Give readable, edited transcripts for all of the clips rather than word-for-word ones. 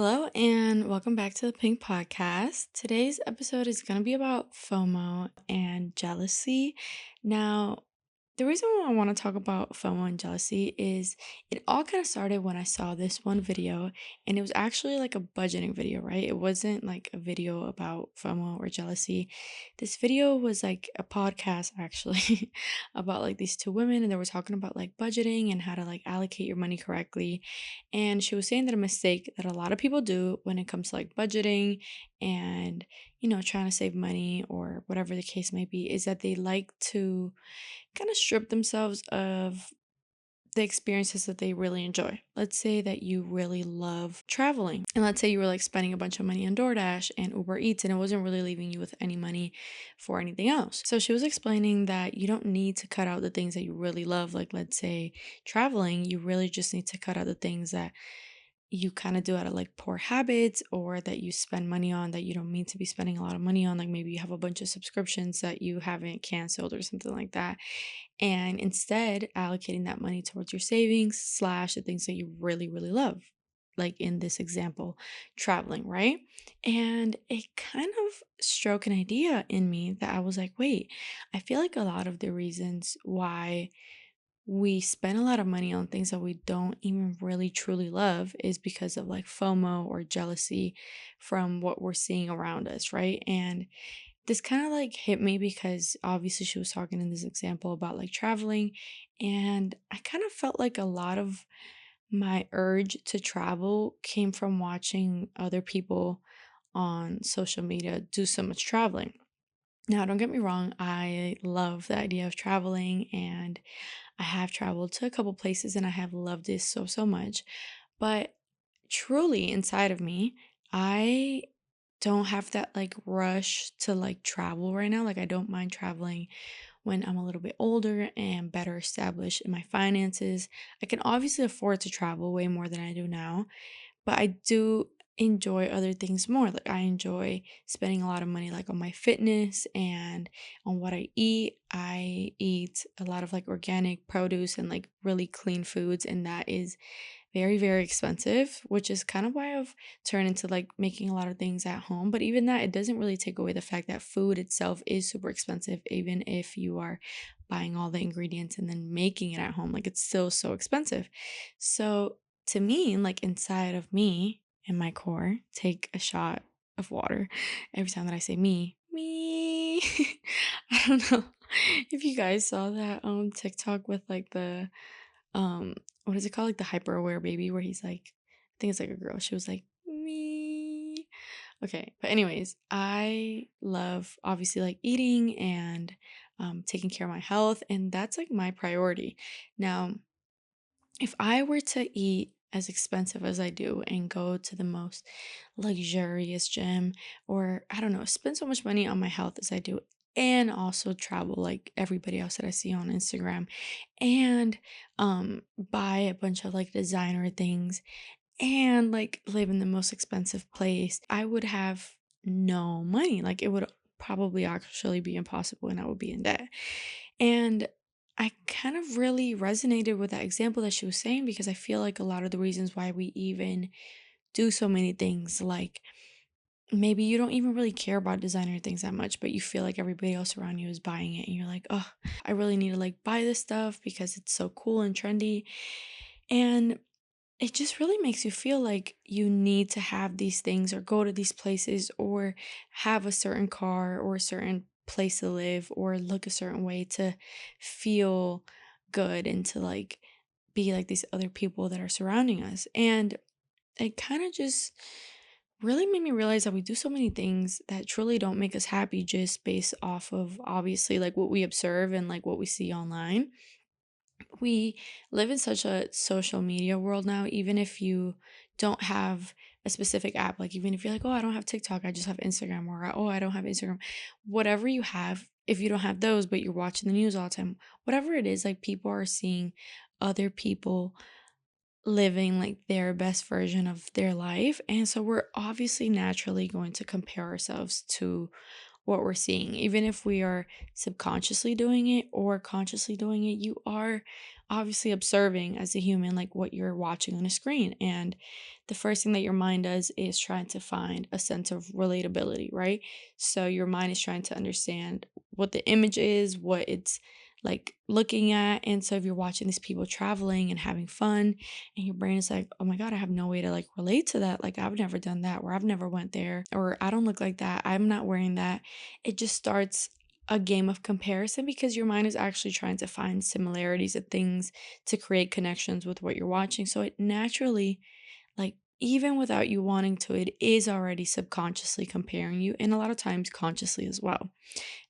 Hello and welcome back to the Pink Podcast. Today's episode is going to be about FOMO and jealousy. Now, the reason why I want to talk about FOMO and jealousy is it all kind of started when I saw this one video, and it was actually like a budgeting video, right? It wasn't like a video about FOMO or jealousy. This video was like a podcast actually about like these two women, and they were talking about like budgeting and how to like allocate your money correctly. And she was saying that a mistake that a lot of people do when it comes to like budgeting and, trying to save money or whatever the case may be is that they like to kind of strip themselves of the experiences that they really enjoy. Let's say that you really love traveling. And let's say you were like spending a bunch of money on DoorDash and Uber Eats and it wasn't really leaving you with any money for anything else. So she was explaining that you don't need to cut out the things that you really love. Like, let's say traveling, you really just need to cut out the things that you kind of do out of like poor habits or that you spend money on that you don't mean to be spending a lot of money on. Like maybe you have a bunch of subscriptions that you haven't canceled or something like that. And instead, allocating that money towards your savings slash the things that you really, really love. Like in this example, traveling, right? And it kind of struck an idea in me that I was like, wait, I feel like a lot of the reasons why we spend a lot of money on things that we don't even really truly love is because of like FOMO or jealousy from what we're seeing around us, right? And this kind of like hit me because obviously she was talking in this example about like traveling, and I kind of felt like a lot of my urge to travel came from watching other people on social media do so much traveling. Now, don't get me wrong, I love the idea of traveling and I have traveled to a couple places and I have loved it so, so much. But truly inside of me, I don't have that like rush to like travel right now. Like, I don't mind traveling when I'm a little bit older and better established in my finances. I can obviously afford to travel way more than I do now, but I do enjoy other things more. Like I enjoy spending a lot of money like on my fitness and on what I eat. I eat a lot of like organic produce and like really clean foods, and that is very, very expensive, which is kind of why I've turned into like making a lot of things at home. But even that, it doesn't really take away the fact that food itself is super expensive, even if you are buying all the ingredients and then making it at home. Like it's still so expensive. So to me, like inside of me in my core, take a shot of water every time that I say me. I don't know if you guys saw that TikTok with like the what is it called? Like the hyper aware baby where he's like, I think it's like a girl. She was like, me. Okay. But anyways, I love obviously like eating and taking care of my health. And that's like my priority. Now, if I were to eat as expensive as I do and go to the most luxurious gym, or I don't know, spend so much money on my health as I do, and also travel like everybody else that I see on Instagram, and buy a bunch of like designer things and like live in the most expensive place, I would have no money. Like it would probably actually be impossible and I would be in debt. And I kind of really resonated with that example that she was saying because I feel like a lot of the reasons why we even do so many things, like maybe you don't even really care about designer things that much, but you feel like everybody else around you is buying it and you're like, oh, I really need to like buy this stuff because it's so cool and trendy. And it just really makes you feel like you need to have these things or go to these places or have a certain car or a certain place to live or look a certain way to feel good and to like be like these other people that are surrounding us. And it kind of just really made me realize that we do so many things that truly don't make us happy just based off of obviously like what we observe and like what we see online. We live in such a social media world now, even if you don't have a specific app, like even if you're like, oh, I don't have TikTok, I just have Instagram, or oh, I don't have Instagram, whatever you have, if you don't have those, but you're watching the news all the time, whatever it is, like people are seeing other people living like their best version of their life. And so we're obviously naturally going to compare ourselves to what we're seeing, even if we are subconsciously doing it or consciously doing it. You are obviously observing as a human, like what you're watching on a screen. And the first thing that your mind does is trying to find a sense of relatability, right? So your mind is trying to understand what the image is, what it's like looking at. And so if you're watching these people traveling and having fun, and your brain is like, oh my God, I have no way to like relate to that. Like I've never done that, or I've never went there, or I don't look like that. I'm not wearing that. It just starts a game of comparison because your mind is actually trying to find similarities of things to create connections with what you're watching. So it naturally, like, even without you wanting to, it is already subconsciously comparing you, and a lot of times consciously as well.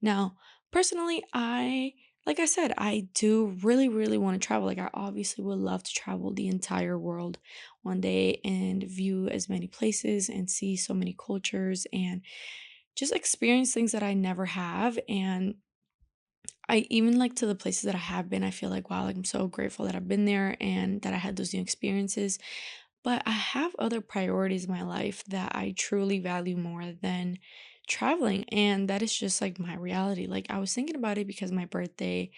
Now, personally, like I said, I do really, really want to travel. Like, I obviously would love to travel the entire world one day and view as many places and see so many cultures and just experience things that I never have. And I even like to the places that I have been, I feel like, wow, like I'm so grateful that I've been there and that I had those new experiences. But I have other priorities in my life that I truly value more than traveling. And that is just like my reality. Like I was thinking about it because my birthday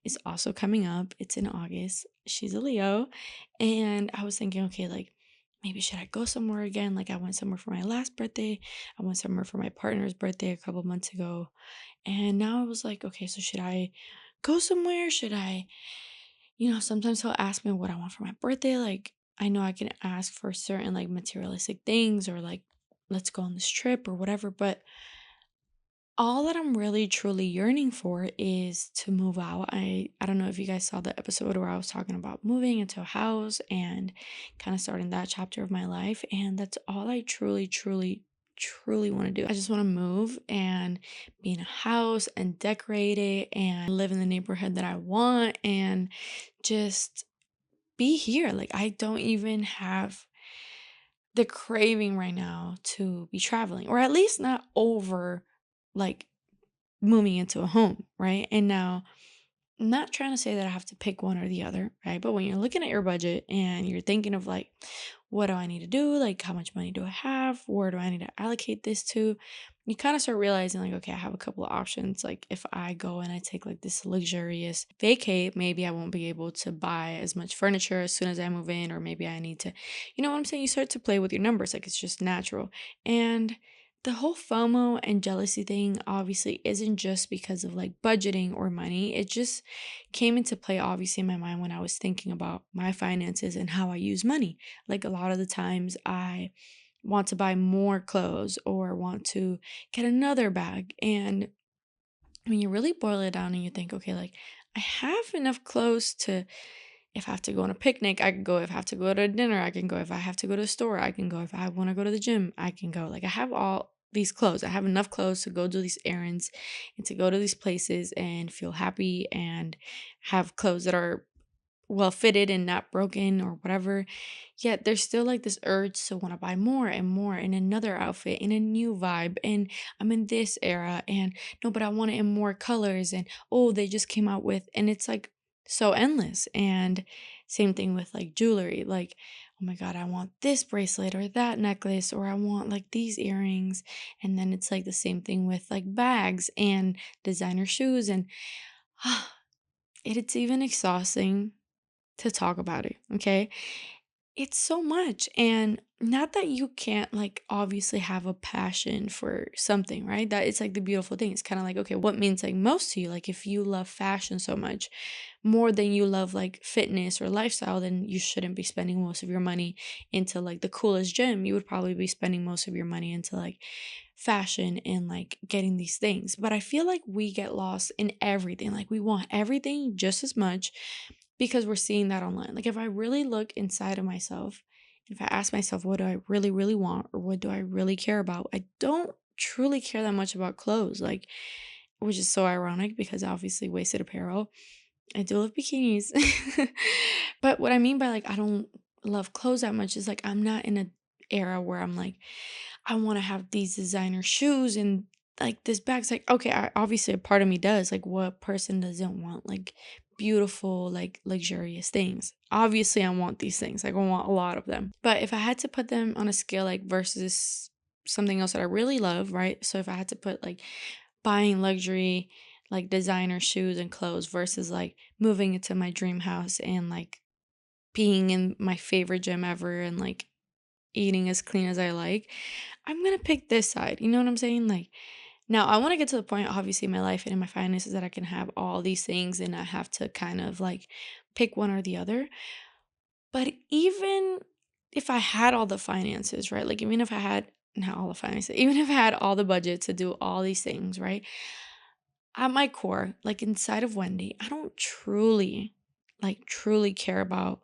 is also coming up. It's in August. She's a Leo. And I was thinking, okay, like maybe should I go somewhere again? Like I went somewhere for my last birthday. I went somewhere for my partner's birthday a couple months ago. And now I was like, okay, so should I go somewhere? Should I, sometimes he'll ask me what I want for my birthday. Like, I know I can ask for certain like materialistic things or like, let's go on this trip or whatever. But all that I'm really truly yearning for is to move out. I don't know if you guys saw the episode where I was talking about moving into a house and kind of starting that chapter of my life. And that's all I truly, truly, truly want to do. I just want to move and be in a house and decorate it and live in the neighborhood that I want and just be here. Like I don't even have the craving right now to be traveling, or at least not over like moving into a home, right? And now, I'm not trying to say that I have to pick one or the other, right? But when you're looking at your budget and you're thinking of like, what do I need to do? Like, how much money do I have? Where do I need to allocate this to? You kind of start realizing, like, okay, I have a couple of options. Like, if I go and I take like this luxurious vacate, maybe I won't be able to buy as much furniture as soon as I move in, or maybe I need to, you know what I'm saying? You start to play with your numbers, like, it's just natural. And the whole FOMO and jealousy thing obviously isn't just because of like budgeting or money. It just came into play obviously in my mind when I was thinking about my finances and how I use money. Like a lot of the times I want to buy more clothes or want to get another bag. And when you really boil it down and you think, okay, like I have enough clothes to, if I have to go on a picnic, I can go. If I have to go to dinner, I can go. If I have to go to the store, I can go. If I want to go to the gym, I can go. Like I have all these clothes. I have enough clothes to go do these errands and to go to these places and feel happy and have clothes that are well fitted and not broken or whatever. Yet there's still like this urge to want to buy more and more in another outfit, in a new vibe. And I'm in this era and no, but I want it in more colors. And oh, they just came out with, and it's like so endless. And same thing with like jewelry. Like, oh my God, I want this bracelet or that necklace, or I want like these earrings. And then it's like the same thing with like bags and designer shoes. And it's even exhausting to talk about it, okay? It's so much. And not that you can't like obviously have a passion for something, right? That it's like the beautiful thing. It's kind of like, okay, what means like most to you? Like if you love fashion so much more than you love like fitness or lifestyle, then you shouldn't be spending most of your money into like the coolest gym. You would probably be spending most of your money into like fashion and like getting these things. But I feel like we get lost in everything. Like we want everything just as much because we're seeing that online. Like if I really look inside of myself, if I ask myself, what do I really, really want, or what do I really care about? I don't truly care that much about clothes, like, which is so ironic because obviously wasted apparel. I do love bikinis. But what I mean by like I don't love clothes that much is like I'm not in a era where I'm like I want to have these designer shoes and like this bag's like okay, obviously a part of me does. Like what person doesn't want like beautiful like luxurious things? Obviously I want these things. Like I want a lot of them. But if I had to put them on a scale like versus something else that I really love, right? So if I had to put like buying luxury, like designer shoes and clothes versus like moving into my dream house and like being in my favorite gym ever and like eating as clean as I like, I'm gonna pick this side. You know what I'm saying? Like, now I want to get to the point, obviously, in my life and in my finances that I can have all these things and not have to kind of like pick one or the other. But even if I had all the finances, right? Like, even if I had not all the finances, even if I had all the budget to do all these things, right? At my core, like inside of Wendy, I don't truly care about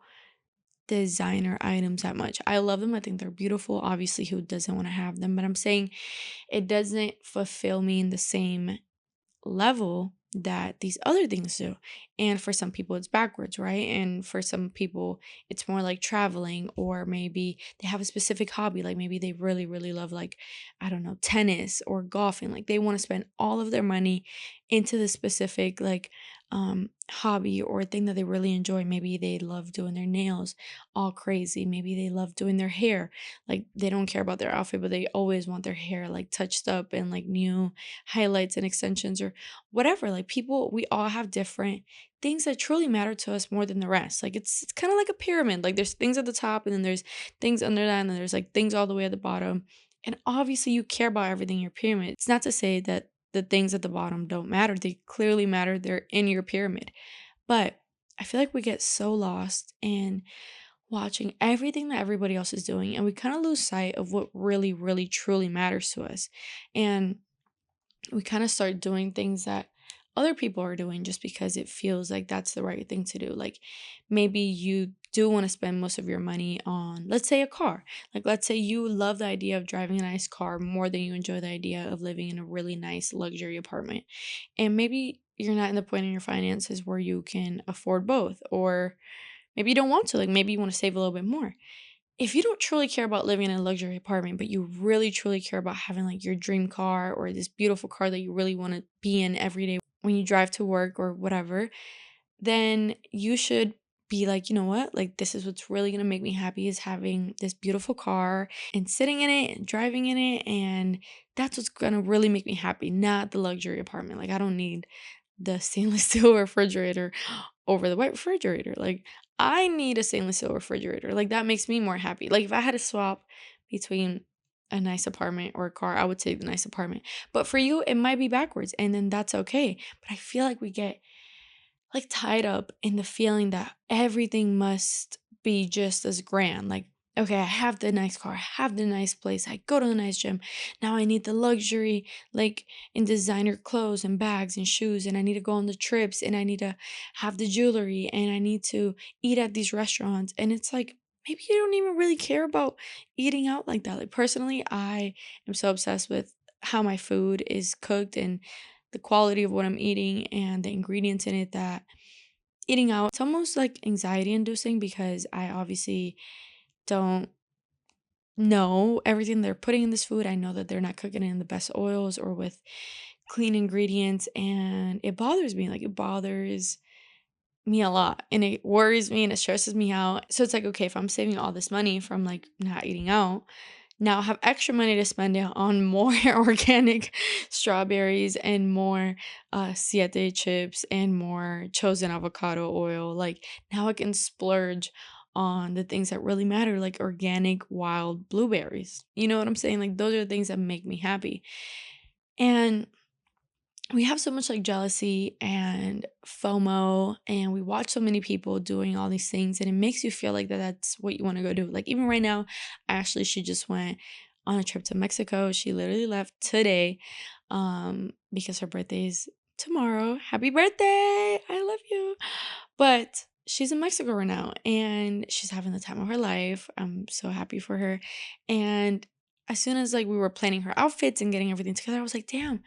designer items that much. I love them. I think they're beautiful. Obviously, who doesn't want to have them? But I'm saying it doesn't fulfill me in the same level that these other things do. And for some people, it's backwards, right? And for some people, it's more like traveling, or maybe they have a specific hobby. Like maybe they really, really love, like, I don't know, tennis or golfing. Like they want to spend all of their money into the specific, like, hobby or thing that they really enjoy. Maybe they love doing their nails all crazy. Maybe they love doing their hair. Like they don't care about their outfit, but they always want their hair like touched up and like new highlights and extensions or whatever. Like people, we all have different things that truly matter to us more than the rest. Like it's kind of like a pyramid. Like there's things at the top and then there's things under that and then there's like things all the way at the bottom. And obviously you care about everything in your pyramid. It's not to say that the things at the bottom don't matter. They clearly matter. They're in your pyramid. But I feel like we get so lost in watching everything that everybody else is doing and we kind of lose sight of what really, really, truly matters to us. And we kind of start doing things that other people are doing just because it feels like that's the right thing to do. Like maybe you do want to spend most of your money on, let's say, a car. Like, let's say you love the idea of driving a nice car more than you enjoy the idea of living in a really nice luxury apartment. And maybe you're not in the point in your finances where you can afford both, or maybe you don't want to. Like, maybe you want to save a little bit more. If you don't truly care about living in a luxury apartment, but you really truly care about having like your dream car or this beautiful car that you really want to be in every day when you drive to work or whatever, then you should be like, you know what? Like, this is what's really going to make me happy is having this beautiful car and sitting in it and driving in it. And that's what's going to really make me happy, not the luxury apartment. Like, I don't need the stainless steel refrigerator over the white refrigerator. Like, I need a stainless steel refrigerator. Like, that makes me more happy. Like, if I had to swap between a nice apartment or a car, I would take the nice apartment. But for you, it might be backwards, and then that's okay. But I feel like we get like tied up in the feeling that everything must be just as grand. Like, okay, I have the nice car, I have the nice place, I go to the nice gym. Now I need the luxury, like in designer clothes and bags and shoes, and I need to go on the trips, and I need to have the jewelry, and I need to eat at these restaurants. And it's like, maybe you don't even really care about eating out like that. Like, personally, I am so obsessed with how my food is cooked and the quality of what I'm eating and the ingredients in it that eating out, it's almost like anxiety inducing because I obviously don't know everything they're putting in this food. I know that they're not cooking it in the best oils or with clean ingredients, and it bothers me. Like, it bothers me a lot and it worries me and it stresses me out. So it's like, okay, if I'm saving all this money from like not eating out, now I have extra money to spend it on more organic strawberries and more siete chips and more chosen avocado oil. Like, now I can splurge on the things that really matter, like organic wild blueberries. You know what I'm saying? Like, those are the things that make me happy. And we have so much like jealousy and FOMO, and we watch so many people doing all these things, and it makes you feel like that's what you want to go do. Like, even right now, Ashley, she just went on a trip to Mexico. She literally left today because her birthday is tomorrow. Happy birthday! I love you. But she's in Mexico right now and she's having the time of her life. I'm so happy for her. And as soon as like we were planning her outfits and getting everything together, I was like, damn,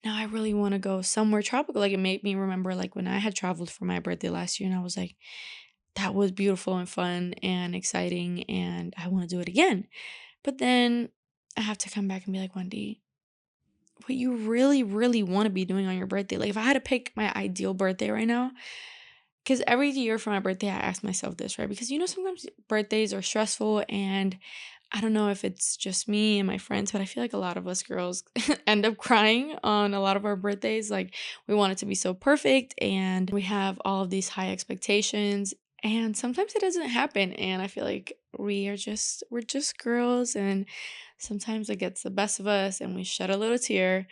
now I really want to go somewhere tropical. Like, it made me remember like when I had traveled for my birthday last year, and I was like, that was beautiful and fun and exciting, and I want to do it again. But then I have to come back and be like, Wendy, what you really, really want to be doing on your birthday. Like, if I had to pick my ideal birthday right now, because every year for my birthday, I ask myself this, right? Because, sometimes birthdays are stressful, and I don't know if it's just me and my friends, but I feel like a lot of us girls end up crying on a lot of our birthdays. Like, we want it to be so perfect and we have all of these high expectations. And sometimes it doesn't happen. And I feel like we're just girls. And sometimes it gets the best of us and we shed a little tear.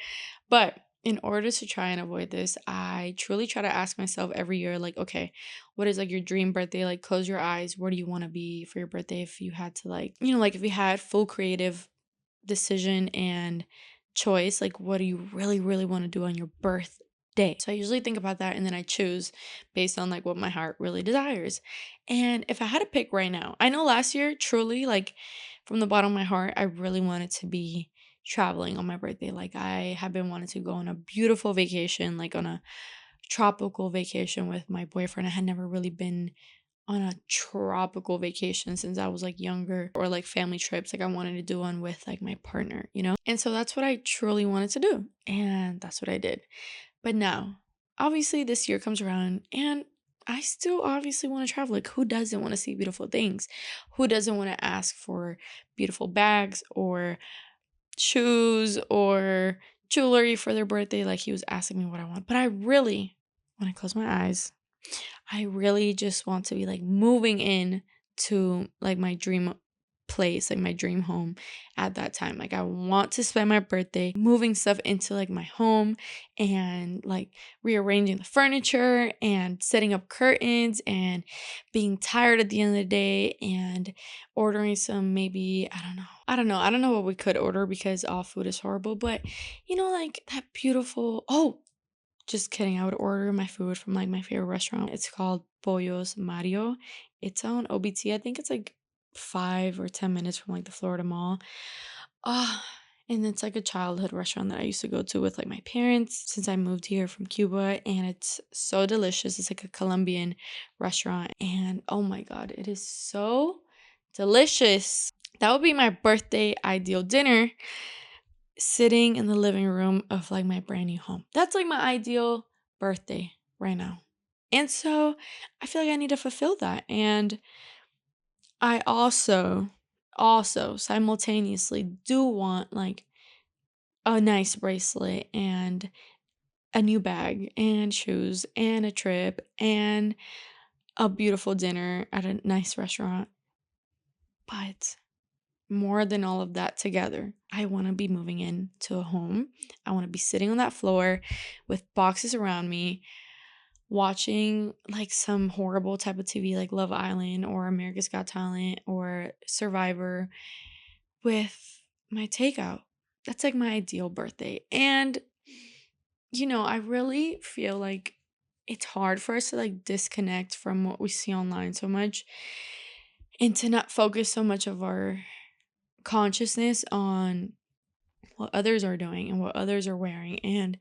But in order to try and avoid this, I truly try to ask myself every year, like, okay, what is like your dream birthday? Like, close your eyes. Where do you want to be for your birthday? If you had to, like, like if you had full creative decision and choice, like, what do you really, really want to do on your birthday? So I usually think about that and then I choose based on like what my heart really desires. And if I had to pick right now, I know last year, truly, like from the bottom of my heart, I really wanted to be traveling on my birthday. Like, I have been wanting to go on a beautiful vacation, like on a tropical vacation with my boyfriend. I had never really been on a tropical vacation since I was like younger, or like family trips. Like, I wanted to do one with like my partner. And so that's what I truly wanted to do. And that's what I did. But now, obviously, this year comes around and I still obviously want to travel. Like, who doesn't want to see beautiful things? Who doesn't want to ask for beautiful bags or shoes or jewelry for their birthday? Like, he was asking me what I want. But I really, when I close my eyes, I really just want to be like moving in to like my dream place, like my dream home at that time. Like, I want to spend my birthday moving stuff into like my home and like rearranging the furniture and setting up curtains and being tired at the end of the day and ordering some, maybe, I don't know. I don't know what we could order because all food is horrible, but like that beautiful, oh, just kidding. I would order my food from like my favorite restaurant. It's called Pollos Mario. It's on OBT. I think it's like 5 or 10 minutes from like the Florida Mall. Ah, and it's like a childhood restaurant that I used to go to with like my parents since I moved here from Cuba. And it's so delicious. It's like a Colombian restaurant. And oh my God, it is so delicious. That would be my birthday ideal dinner, sitting in the living room of like my brand new home. That's like my ideal birthday right now. And so I feel like I need to fulfill that. And I also simultaneously do want like a nice bracelet and a new bag and shoes and a trip and a beautiful dinner at a nice restaurant. But more than all of that together, I want to be moving into a home. I want to be sitting on that floor with boxes around me, watching like some horrible type of TV like Love Island or America's Got Talent or Survivor with my takeout. That's like my ideal birthday. And, I really feel like it's hard for us to like disconnect from what we see online so much and to not focus so much of our consciousness on what others are doing and what others are wearing. And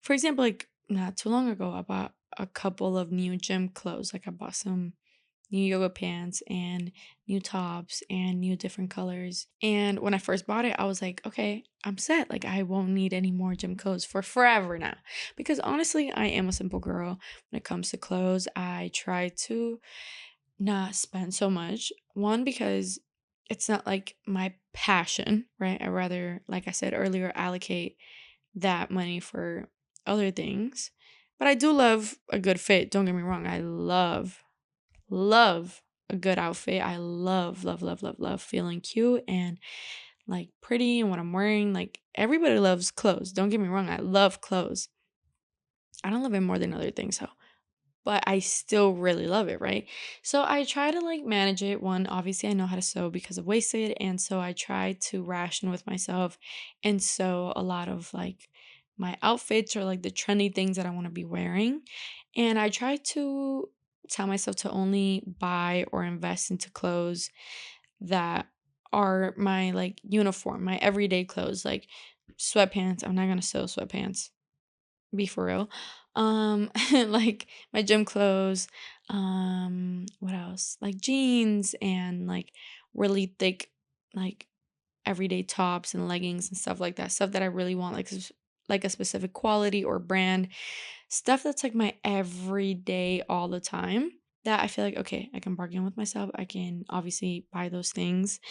for example, like not too long ago, I bought a couple of new gym clothes. Like, I bought some new yoga pants and new tops and new different colors. And when I first bought it, I was like, okay, I'm set. Like, I won't need any more gym clothes for forever now. Because honestly, I am a simple girl when it comes to clothes. I try to not spend so much. One, because it's not like my passion, right? I rather, like I said earlier, allocate that money for other things. But I do love a good fit. Don't get me wrong. I love a good outfit. I love, love, love, love, love feeling cute and like pretty and what I'm wearing. Like, everybody loves clothes. Don't get me wrong. I love clothes. I don't love it more than other things, though, but I still really love it, right? So I try to like manage it. One, obviously, I know how to sew because of wasted. And so I try to ration with myself and sew a lot of like my outfits or like the trendy things that I want to be wearing. And I try to tell myself to only buy or invest into clothes that are my like uniform, my everyday clothes, like sweatpants. I'm not going to sew sweatpants, be for real. Like my gym clothes, what else? Like jeans and like really thick like everyday tops and leggings and stuff like that. Stuff that I really want, like like a specific quality or brand. Stuff that's like my everyday all the time, that I feel like, okay, I can bargain with myself. I can obviously buy those things.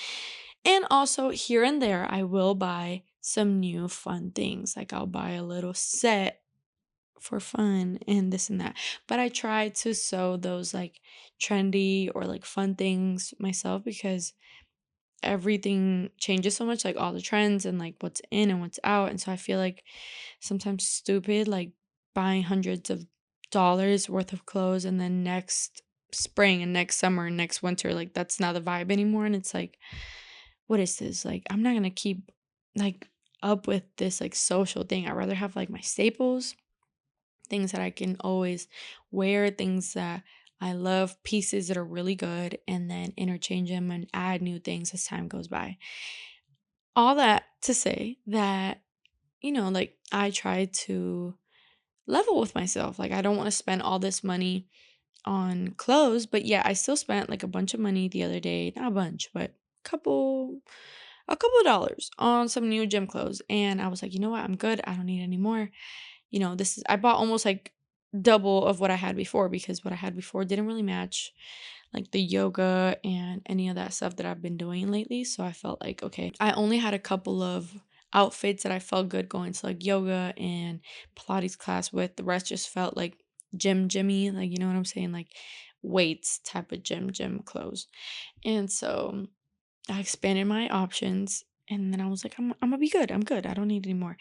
And also, here and there, I will buy some new fun things. Like, I'll buy a little set for fun and this and that. But I try to sew those like trendy or like fun things myself because everything changes so much, like all the trends and like what's in and what's out. And so I feel like sometimes stupid, like buying hundreds of dollars worth of clothes and then next spring and next summer and next winter, like that's not the vibe anymore. And it's like, what is this? Like, I'm not gonna keep like up with this like social thing. I'd rather have like my staples, things that I can always wear, things that I love, pieces that are really good, and then interchange them and add new things as time goes by. All that to say that, like I try to level with myself. Like, I don't want to spend all this money on clothes, but yeah, I still spent like a bunch of money the other day. Not a bunch, but couple a couple of dollars on some new gym clothes. And I was like, you know what? I'm good. I don't need any more. This is I bought almost like double of what I had before because what I had before didn't really match like the yoga and any of that stuff that I've been doing lately. So I felt like, okay, I only had a couple of outfits that I felt good going to like yoga and Pilates class with. The rest just felt like gymmy, like you know what I'm saying? Like weights type of gym clothes. And so I expanded my options and then I was like, I'm gonna be good. I'm good. I don't need any more.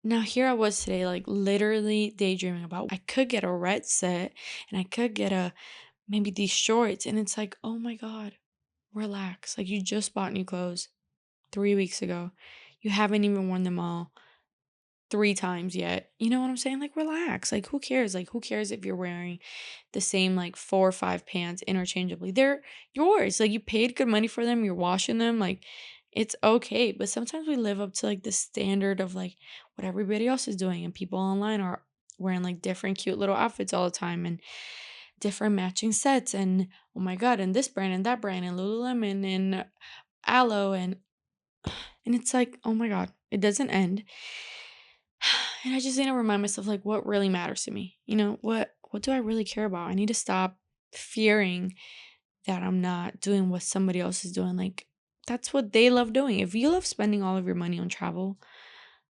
Now here I was today, like literally daydreaming about I could get a red set and I could get a maybe these shorts. And it's like, oh my God, relax. Like you just bought new clothes 3 weeks ago. You haven't even worn them all 3 times yet. You know what I'm saying? Like relax. Like who cares? Like who cares if you're wearing the same like 4 or 5 pants interchangeably? They're yours. Like you paid good money for them. You're washing them. Like it's okay. But sometimes we live up to like the standard of like what everybody else is doing, and people online are wearing like different cute little outfits all the time and different matching sets and oh my God, and this brand and that brand and Lululemon and Aloe and it's like, oh my God, it doesn't end. And I just need to remind myself like what really matters to me. What do I really care about? I need to stop fearing that I'm not doing what somebody else is doing. Like that's what they love doing. If you love spending all of your money on travel,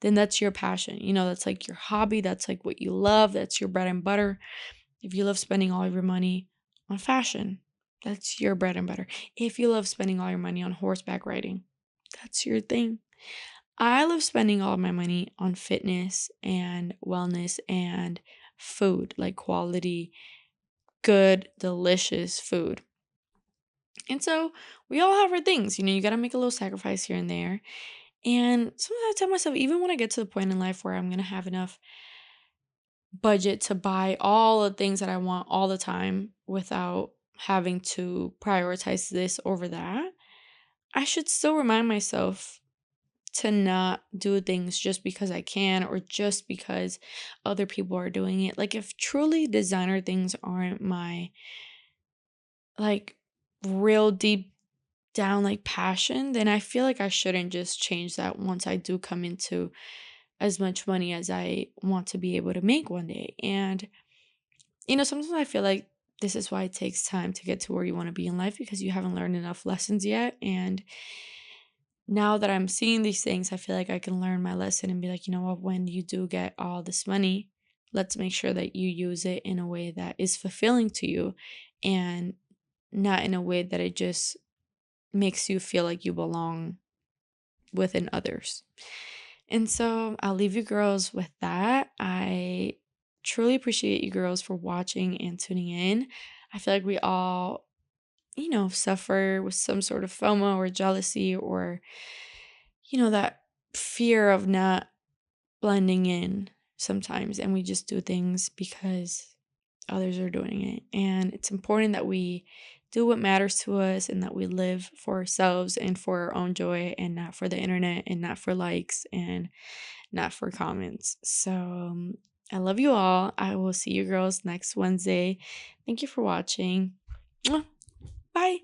then that's your passion. That's like your hobby. That's like what you love. That's your bread and butter. If you love spending all of your money on fashion, that's your bread and butter. If you love spending all your money on horseback riding, that's your thing. I love spending all of my money on fitness and wellness and food, like quality, good, delicious food. And so we all have our things. You got to make a little sacrifice here and there. And sometimes I tell myself, even when I get to the point in life where I'm going to have enough budget to buy all the things that I want all the time without having to prioritize this over that, I should still remind myself to not do things just because I can or just because other people are doing it. Like if truly designer things aren't my like real deep down like passion, then I feel like I shouldn't just change that once I do come into as much money as I want to be able to make one day. And sometimes I feel like this is why it takes time to get to where you want to be in life because you haven't learned enough lessons yet. And now that I'm seeing these things, I feel like I can learn my lesson and be like, you know what, when you do get all this money, let's make sure that you use it in a way that is fulfilling to you and not in a way that it just makes you feel like you belong within others. And so I'll leave you girls with that. I truly appreciate you girls for watching and tuning in. I feel like we all, suffer with some sort of FOMO or jealousy or, that fear of not blending in sometimes. And we just do things because others are doing it. And it's important that we do what matters to us and that we live for ourselves and for our own joy and not for the internet and not for likes and not for comments. So I love you all. I will see you girls next Wednesday. Thank you for watching. Mwah. Bye.